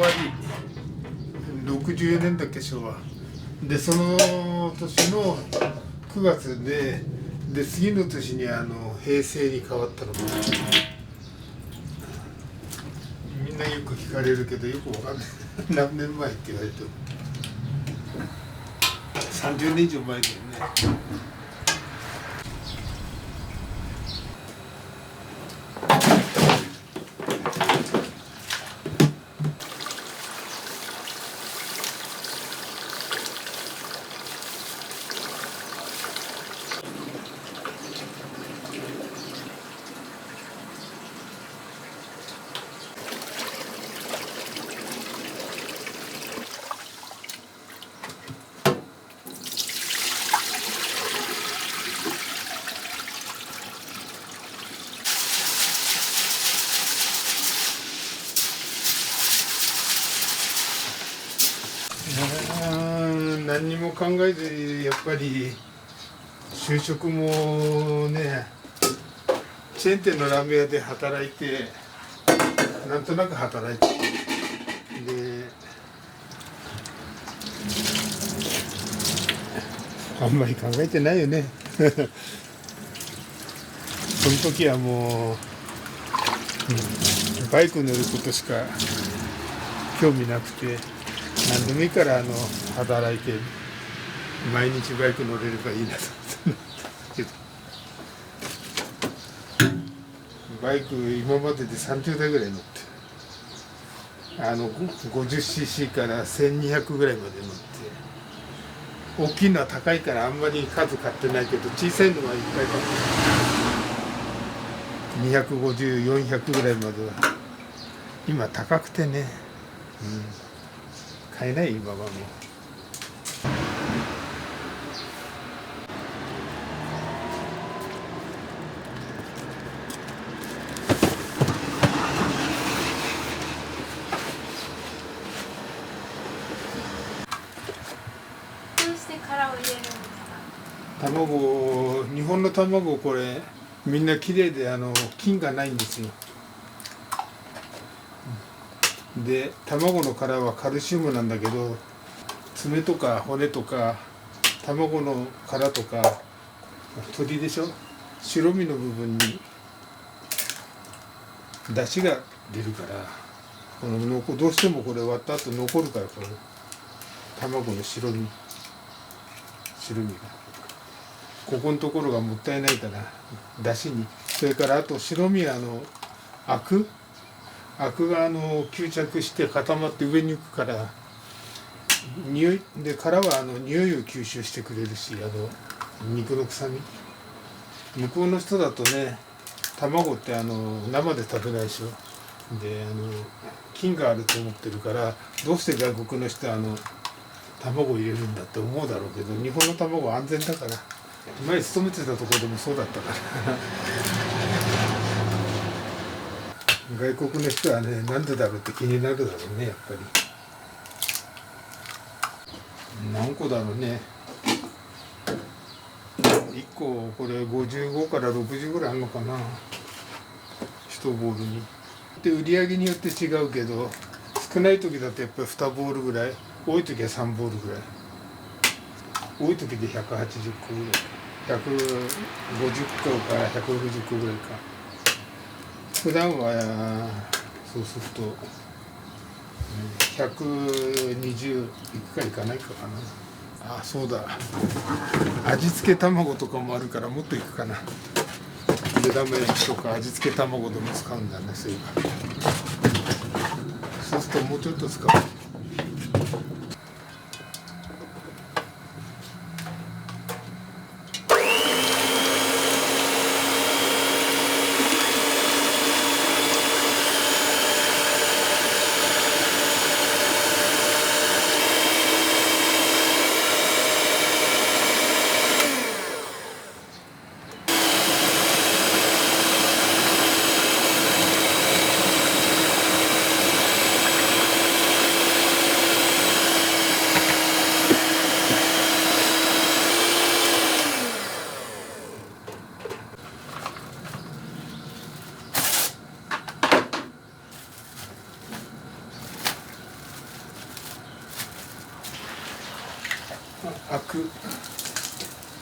わり64年だっけ昭和で、その年の9月で次の年に平成に変わったの。みんなよく聞かれるけどよくわかんない何年前って言われても30年以上前だよね。何にも考えずやっぱり就職もね、チェーン店のラーメン屋で働いてなんとなく働いてで、あんまり考えてないよねその時はもう、バイク乗ることしか興味なくて、何でもいいから働いて毎日バイク乗れればいいなと思ったけど、バイク今までで30台ぐらい乗って、50cc から 1200ぐらいまで乗って、大きいのは高いからあんまり数買ってないけど、小さいのはいっぱい買って250、400ぐらいまでは今高くてね、買えない今はもう。どうして殻を入れるんですか？卵、日本の卵これみんな綺麗で菌がないんですよ。で卵の殻はカルシウムなんだけど、爪とか骨とか卵の殻とか鳥でしょ、白身の部分に出汁が出るから、どうしてもこれ割った後残るから、この卵の白身がここのところがもったいないから出汁に、それからあと白身はアクが吸着して固まって上に行くから、匂いで殻は匂いを吸収してくれるし、肉の臭み。向こうの人だとね、卵って生で食べないでしょ。で菌があると思ってるから、どうして外国の人は卵入れるんだって思うだろうけど、日本の卵は安全だから。前勤めてたところでもそうだったから外国の人はね、なんでだろうって気になるだろうね、やっぱり。何個だろうね、1個これ55から60ぐらいあるのかな、1ボールに。で売り上げによって違うけど、少ない時だとやっぱり2ボールぐらい、多い時は3ボールぐらい、多い時で180個ぐらい、150個から160個ぐらいか。普段はそうすると120いくかいかないかな。あ、そうだ、味付け卵とかもあるからもっといくかな。目玉焼きとか味付け卵でも使うんだね、そういえば。そうするともうちょっと使う。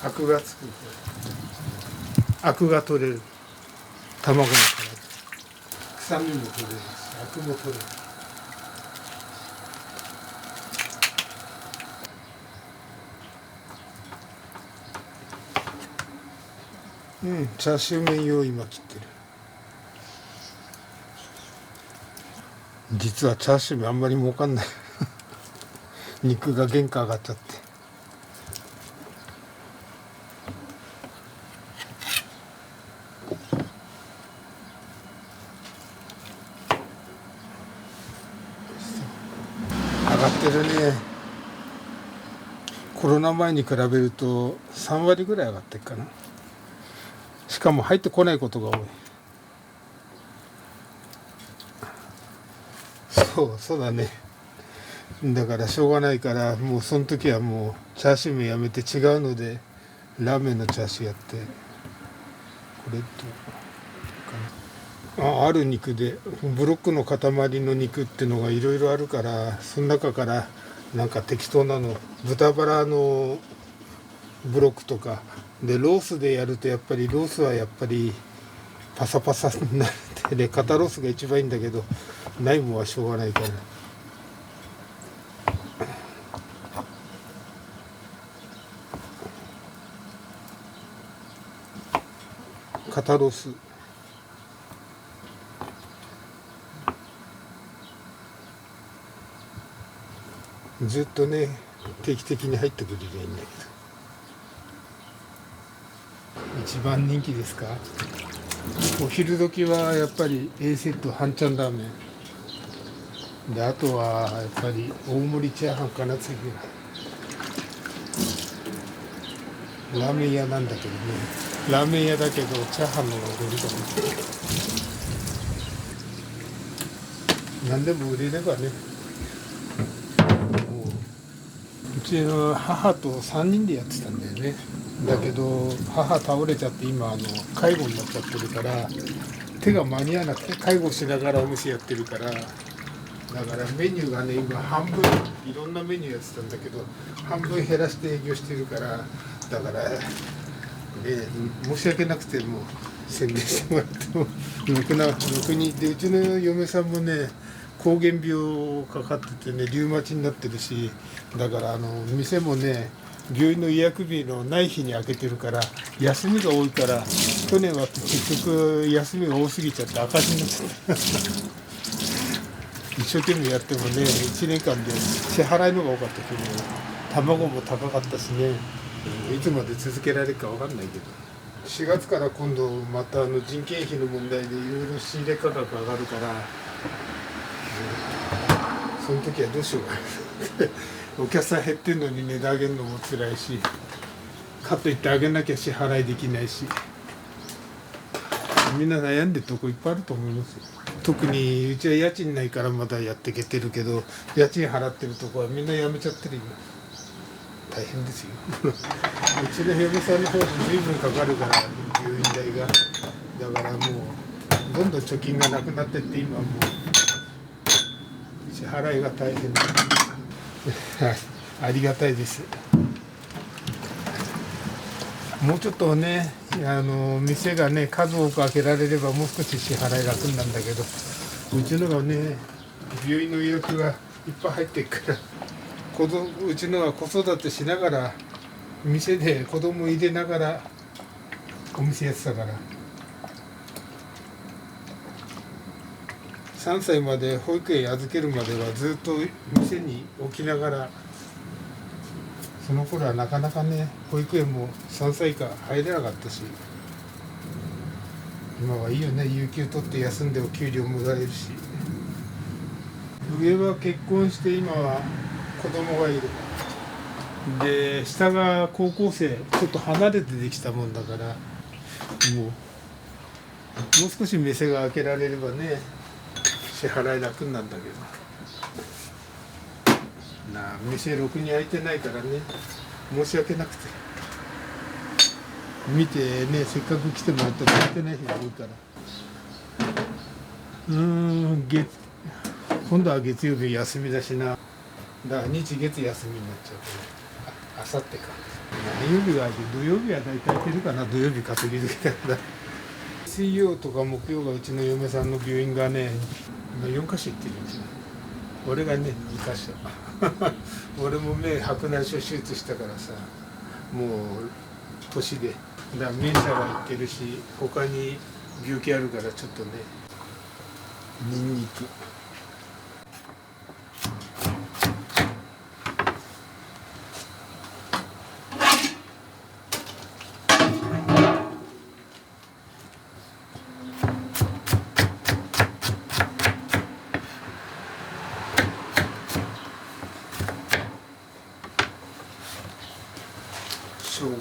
アクがつく、アクが取れる、卵の殻で臭みも取れるしアクも取れる。チャーシュー麺用今切ってる。実はチャーシュー麺あんまり儲かんない肉が原価上がっちゃって。上がってるね。コロナ前に比べると3割ぐらい上がってるかな。しかも入ってこないことが多い。そうだね。だからしょうがないから、もうその時はもうチャーシュー麺やめて違うのでラーメンのチャーシューやって、これとある肉でブロックの塊の肉ってのがいろいろあるから、その中からなんか適当なの、豚バラのブロックとかで、ロースでやるとやっぱりロースはやっぱりパサパサになってで、肩ロースが一番いいんだけど、ないもんはしょうがないから。肩ロースずっとね定期的に入ってくるといいんだけど、一番人気ですか。お昼時はやっぱり A セット半チャンラーメンで、あとはやっぱり大盛りチャーハンかな、次は。ラーメン屋なんだけどね、ラーメン屋だけどチャーハンの方が売れるかも。何でも売れればね。うちの母と3人でやってたんだよね。だけど母倒れちゃって今介護になっちゃってるから、手が間に合わなくて、介護しながらお店やってるから、だからメニューがね今半分、いろんなメニューやってたんだけど半分減らして営業してるから、だからね申し訳なくても宣伝してもらってもろくにで、うちの嫁さんもね膠原病かかっててね、リウマチになってるし、だから店もね病院の予約日のない日に開けてるから休みが多いから、去年は結局休みが多すぎちゃって赤字になっちゃった一生懸命やってもね1年間で支払いのが多かったけど、卵も高かったしね、いつまで続けられるか分かんないけど、4月から今度また人件費の問題でいろいろ仕入れ価格上がるから、その時はどうしようかお客さん減ってんのに値段上げるのも辛いし、かといって上げなきゃ支払いできないし、みんな悩んでるとこいっぱいあると思いますよ。特にうちは家賃ないからまだやっていけてるけど、家賃払ってるとこはみんな辞めちゃってるよ。大変ですようちの嫁さんの方も随分かかるから、病院代が。だからもうどんどん貯金がなくなってって、今もう支払いが大変だありがたいです。もうちょっとね店がね数多く開けられればもう少し支払い楽なんだけど、うちのがね病院の予約がいっぱい入ってるから、うちのは子育てしながら店で子供入れながらお店やってたから、3歳まで保育園預けるまではずっと店に置きながら、その頃はなかなかね保育園も3歳以下入れなかったし、今はいいよね、有給取って休んでお給料もらえるし。上は結婚して今は子供がいるで、下が高校生、ちょっと離れてできたもんだから、もう少し店が開けられればね支払い楽になるんだけどなあ、店ろくに開いてないからね申し訳なくて、見てねせっかく来てもらったら開いてない日が多いから、今度は月曜日休みだしな、だから日月休みになっちゃうから、あさってか。何曜日が空いて土曜日は大体空いてるかな。土曜日稼ぎ時だから水曜とか木曜がうちの嫁さんの病院がね今4か所行ってるんですよ。俺がね2か所俺も目白内障手術したからさ、もう年でだからメンサが行ってるし、他に病気あるからちょっとねニンニク生姜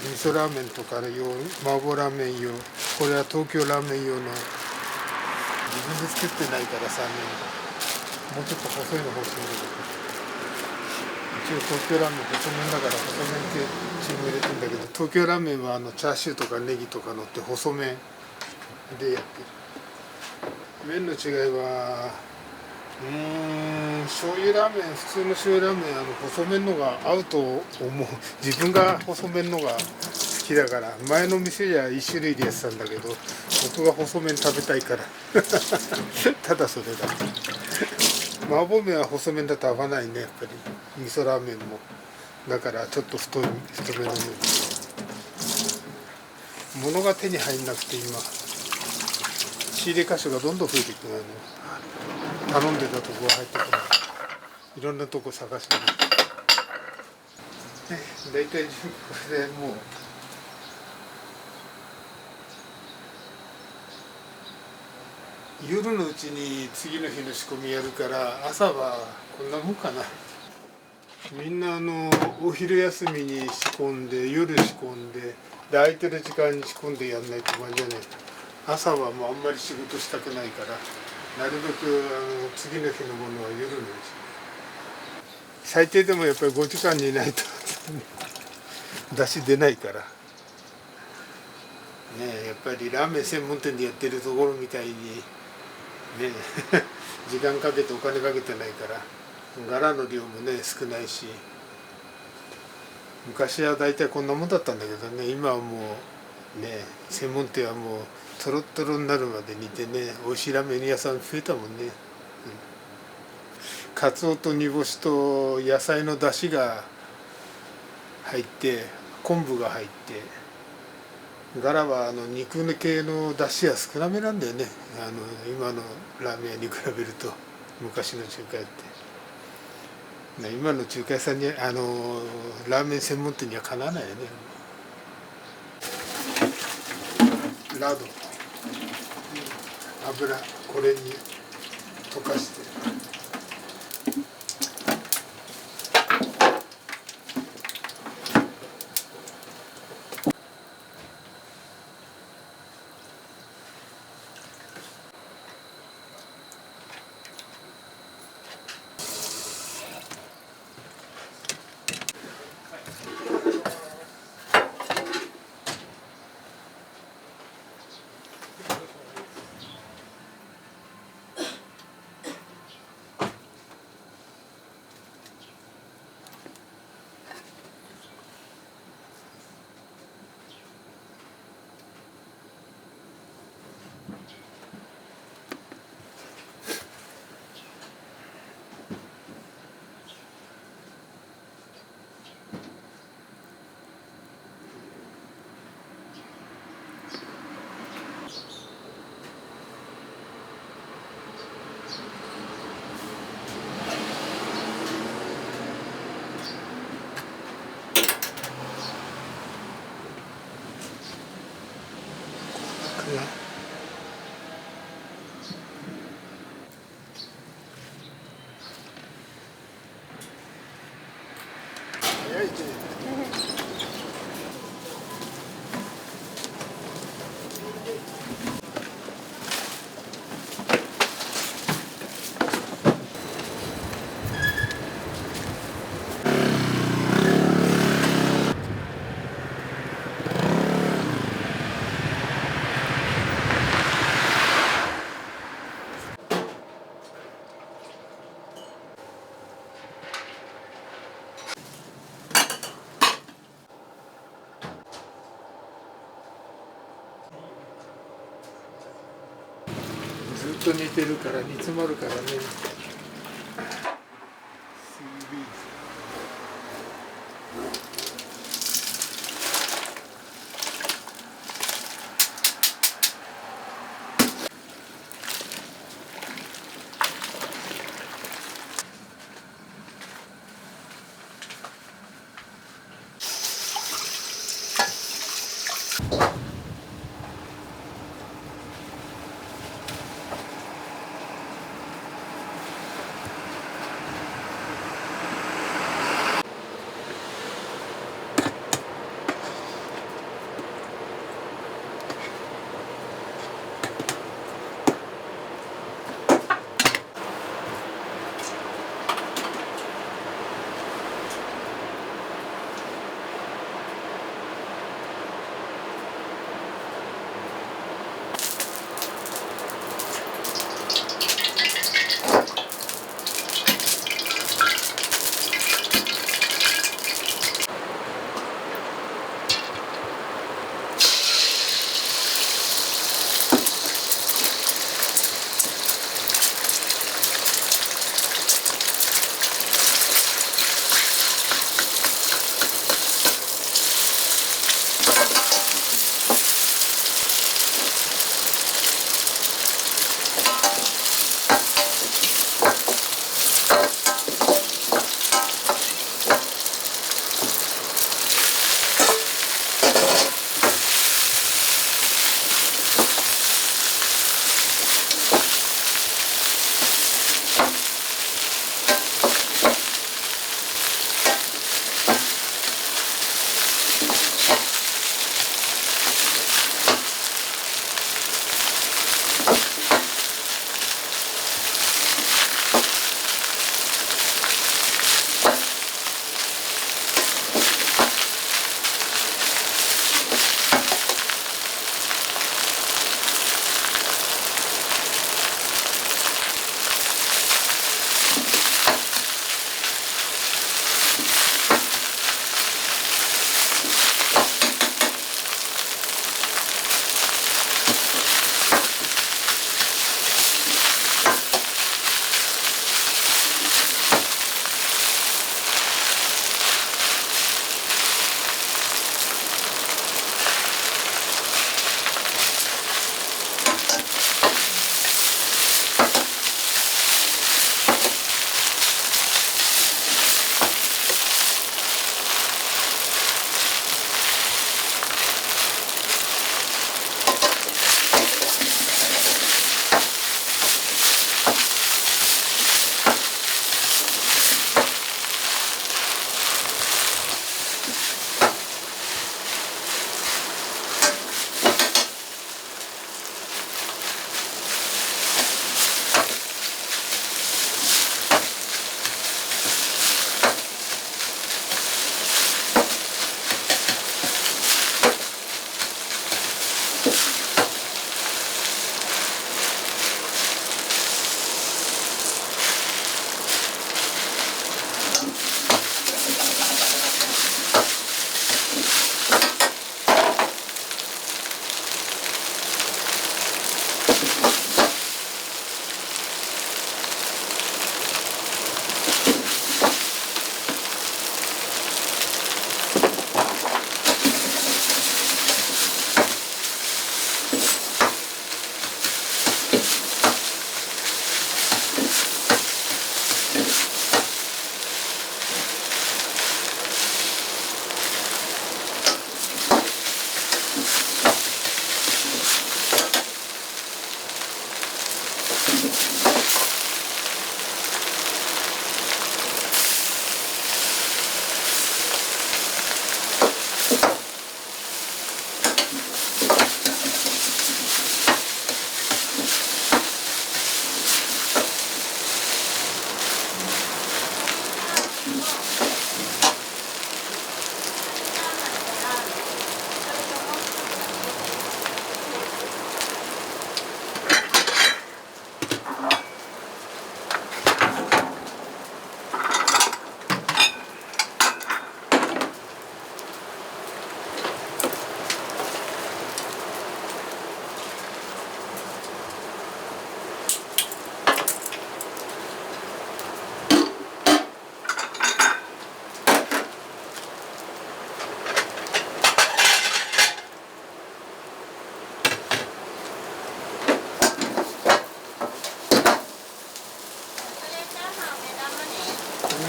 味噌ラーメンとか用、麻婆ラーメン用、これは東京ラーメン用の自分で作ってないからさ、もうちょっと細いの欲しいんだけど、一応東京ラーメン細麺だから細麺ってチーム入れてんだけど、東京ラーメンはチャーシューとかネギとか乗って細麺でやってる。麺の違いは醤油ラーメン、普通の醤油ラーメン細麺のが合うと思う。自分が細麺のが好きだから。前の店じゃ1種類でやってたんだけど、僕が細麺食べたいからただそれだ。麻婆麺は細麺だと合わないね、やっぱり。味噌ラーメンもだからちょっと太めの麺。物が手に入んなくて今仕入れ箇所がどんどん増えていくのよね。頼んでたとこが入ってこない。いろんなとこ探してる。だいたいこれでもう夜のうちに次の日の仕込みやるから、朝はこんなもんかな。みんなお昼休みに仕込んで、夜仕込んで、で空いてる時間に仕込んでやんないと間に合わない。朝はもうあんまり仕事したくないから、なるべく次の日のものは夜のうちに。最低でもやっぱり5時間にいないと出汁出ないからね。やっぱりラーメン専門店でやってるところみたいにね時間かけてお金かけてないから、ガラの量もね少ないし、昔は大体こんなもんだったんだけどね、今はもうね専門店はもうトロットロになるまで煮てね、美味しいラーメン屋さん増えたもんね。かつおと煮干しと野菜の出汁が入って、昆布が入って、ガラは肉系の出汁は少なめなんだよね。今のラーメン屋に比べると、昔の中華屋って。今の中華屋さんにラーメン専門店にはかなわないよね。ラード、油、これに溶かして。れてる。ずっと寝てるから煮詰まるからね。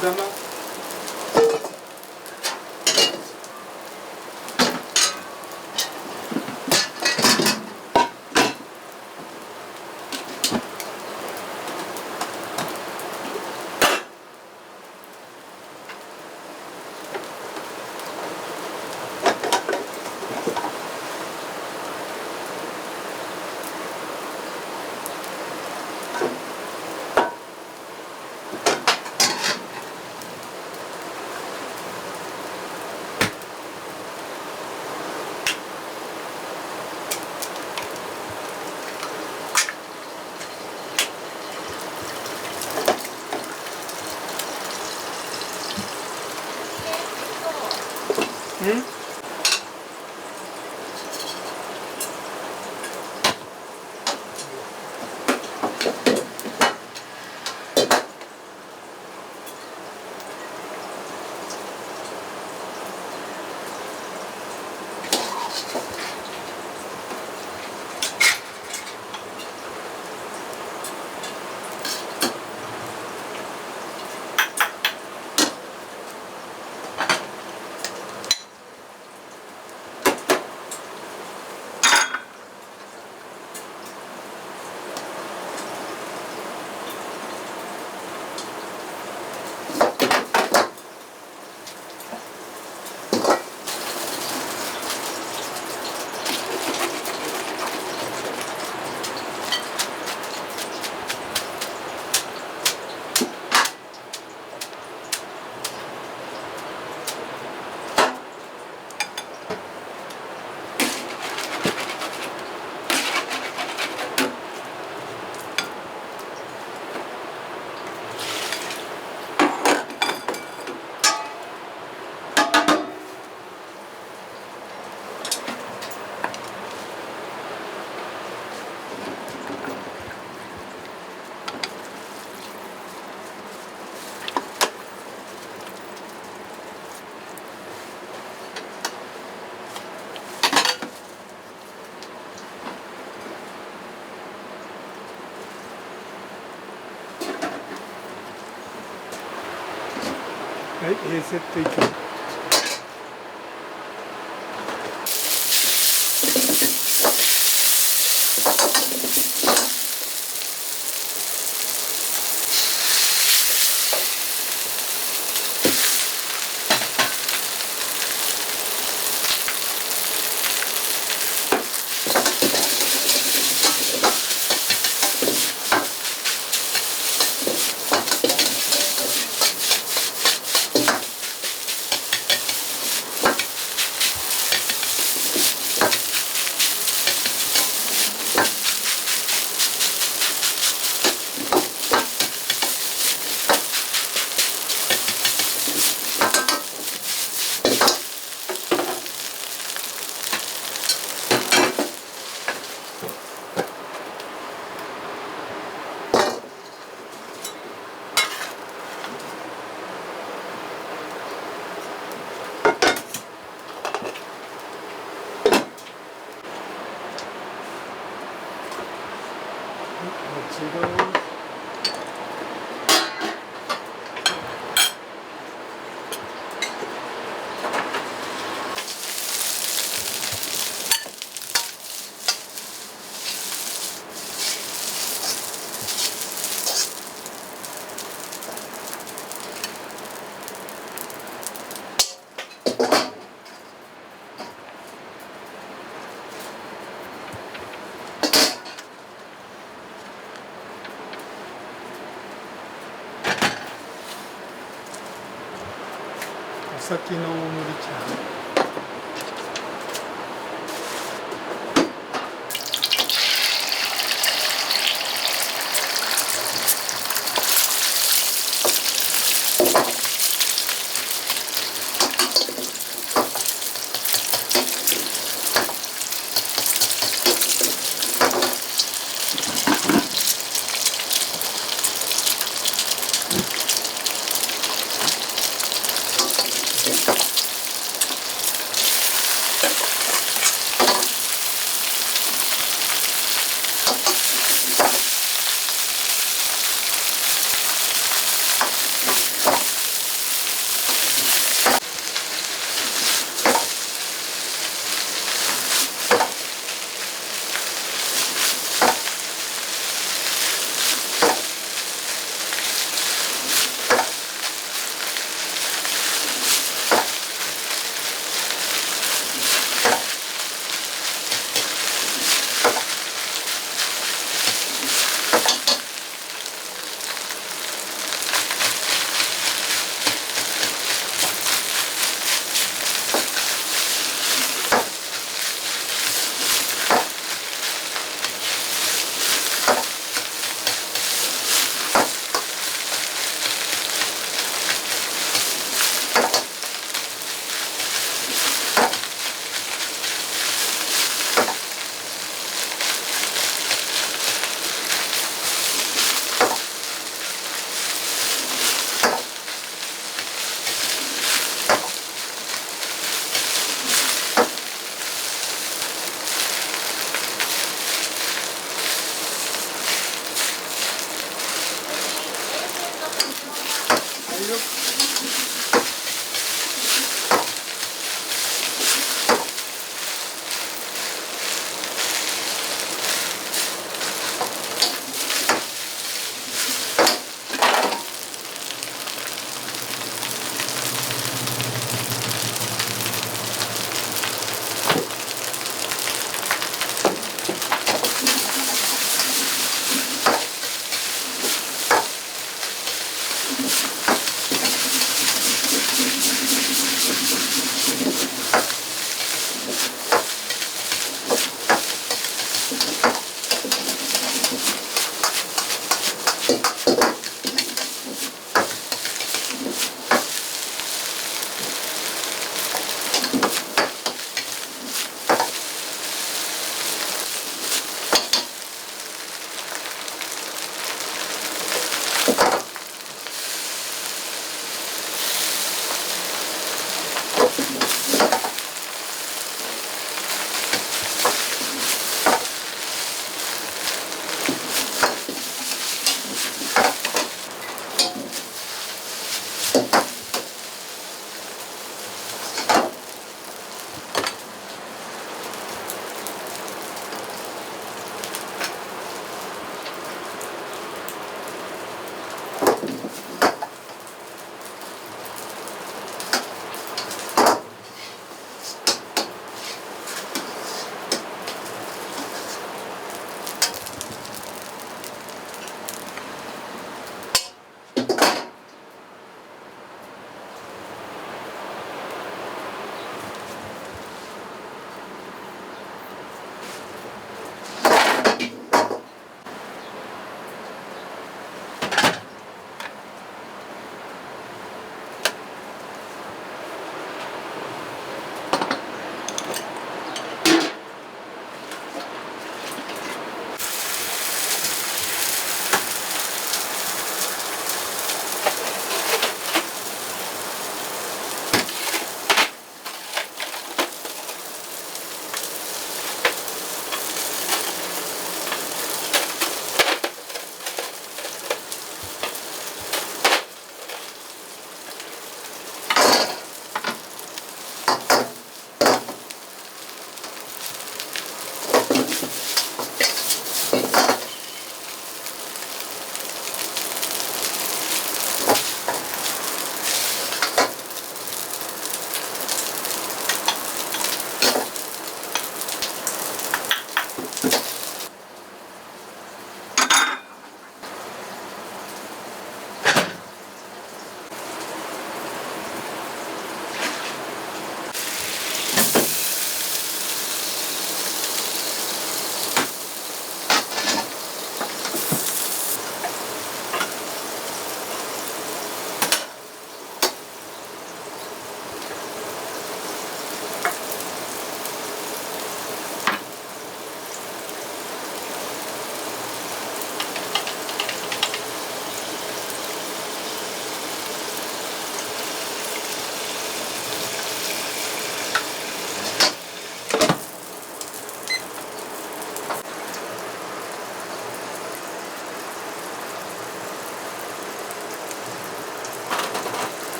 玉うん？はい、A セットいきます。お先の大盛り茶。よ。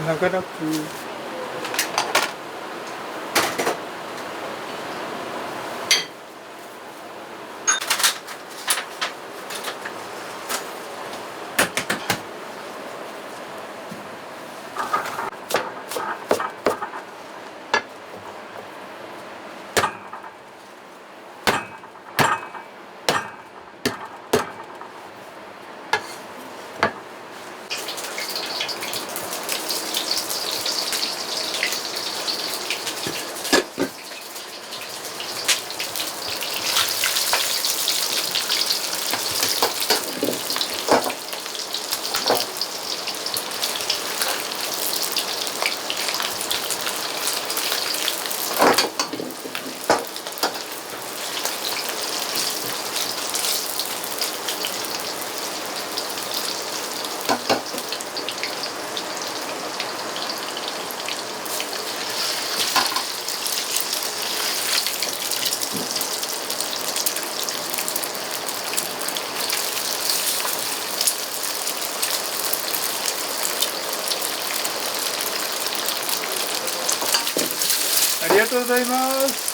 長らくありがとうございます。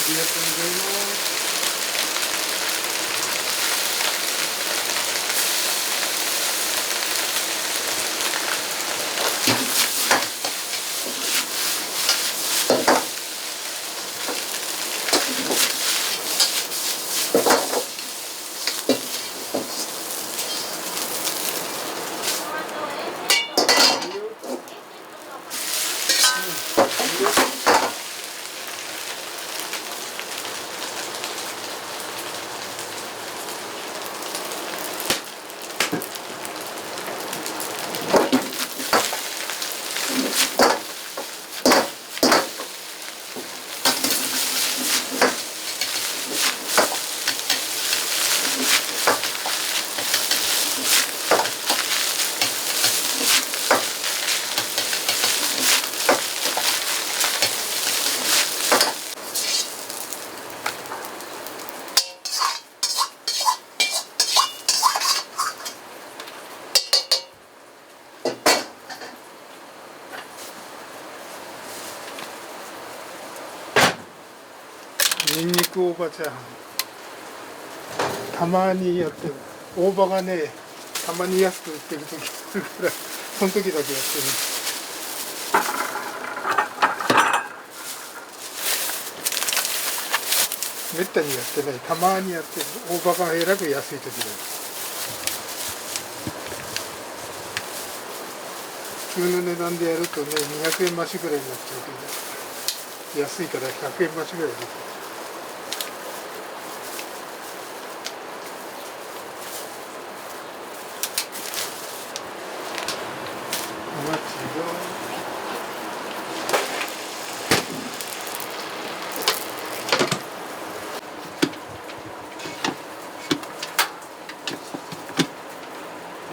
ありがとうございます。ニンニクおばちゃんたまにやってる。大葉がねたまに安く売ってる時あるからその時だけやってる。めったにやってない。たまにやってる。大葉がえらく安い時だ。普通の値段でやるとね200円増しぐらいになっちゃうけど安いから100円増しぐらいです。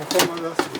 ここまで出す。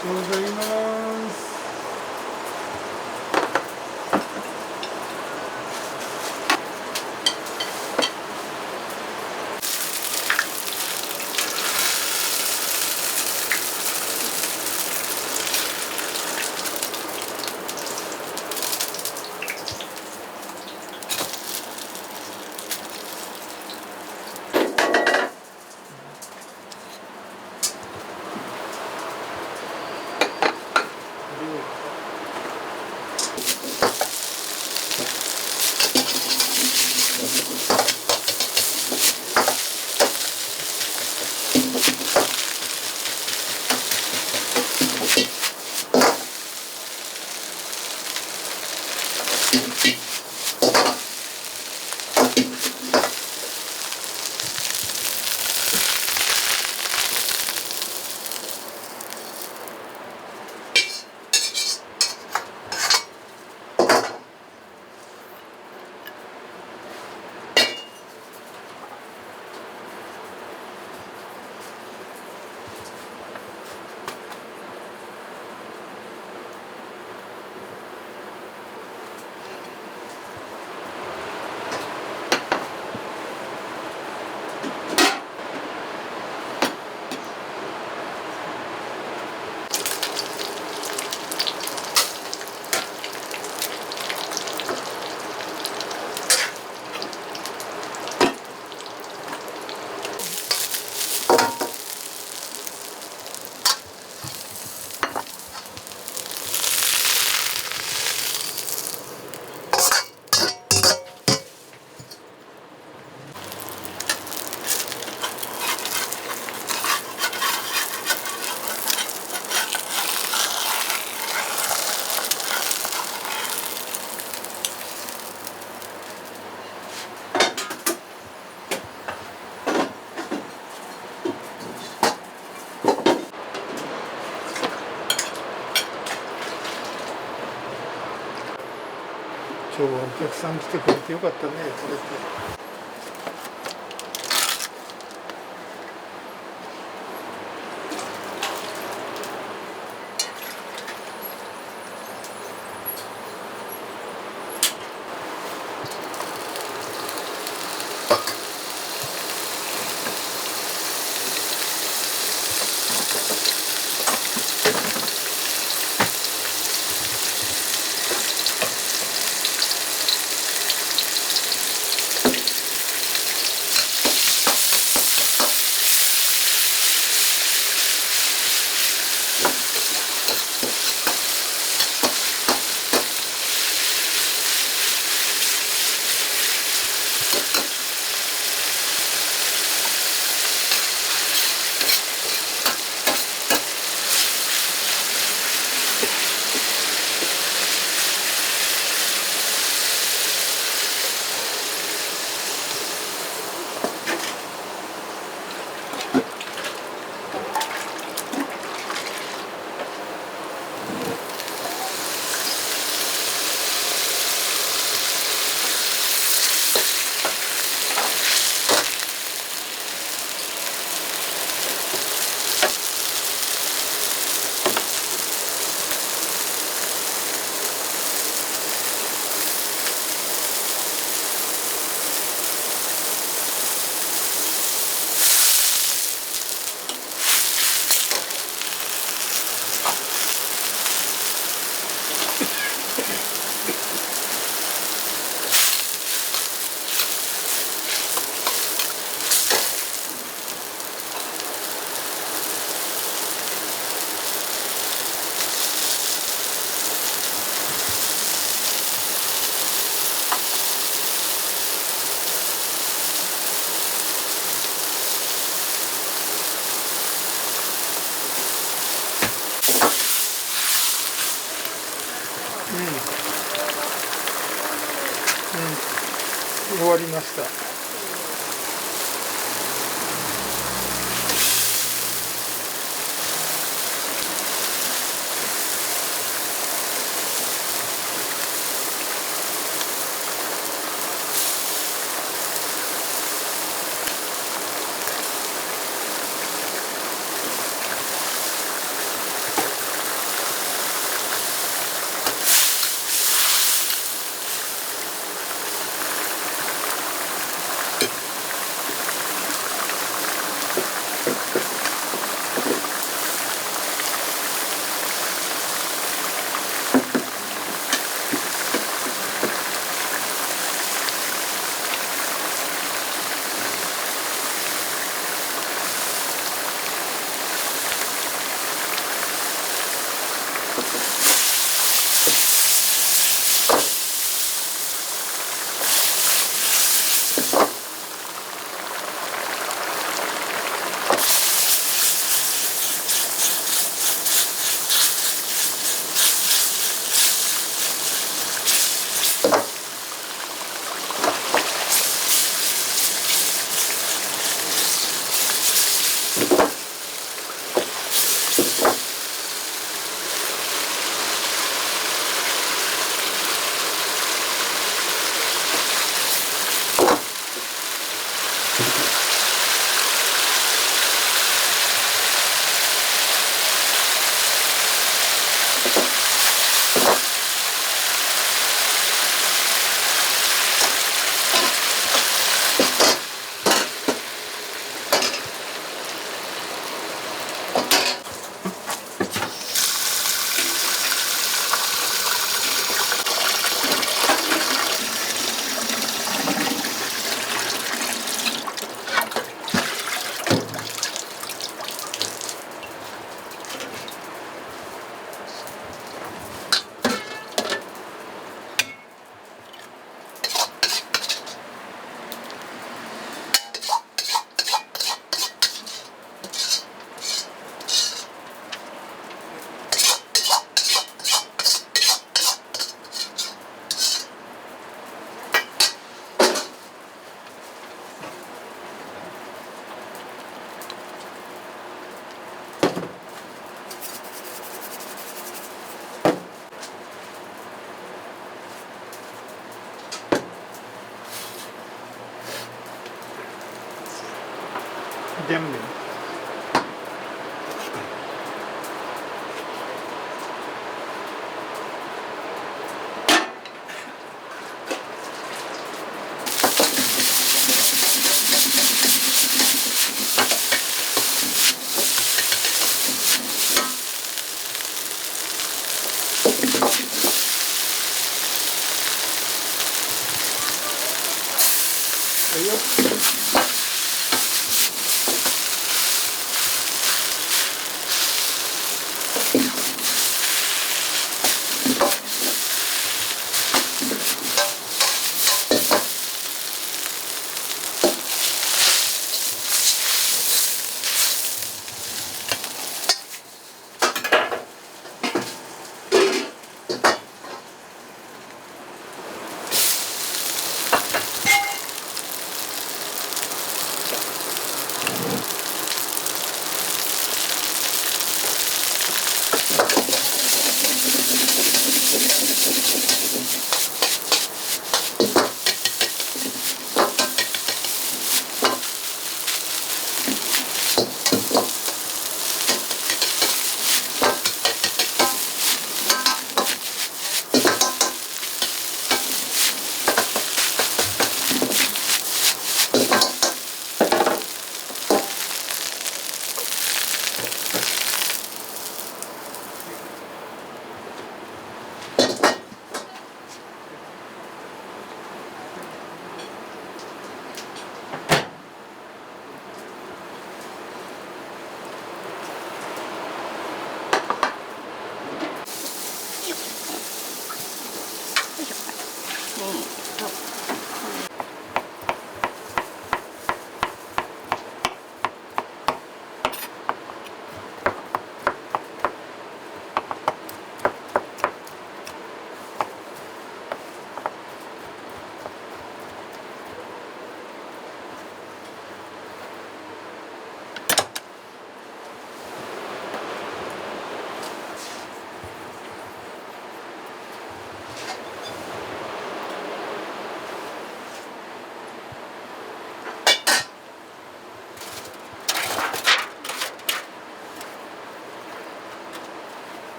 とうございます。今日はお客さん来てくれてよかったね、これって。終わりました。全部。はいよ。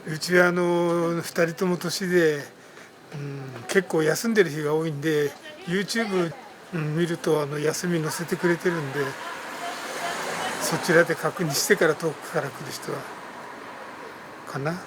うちは2人とも年で、結構休んでる日が多いんで YouTube、見ると休み載せてくれてるんで、そちらで確認してから遠くから来る人はかな。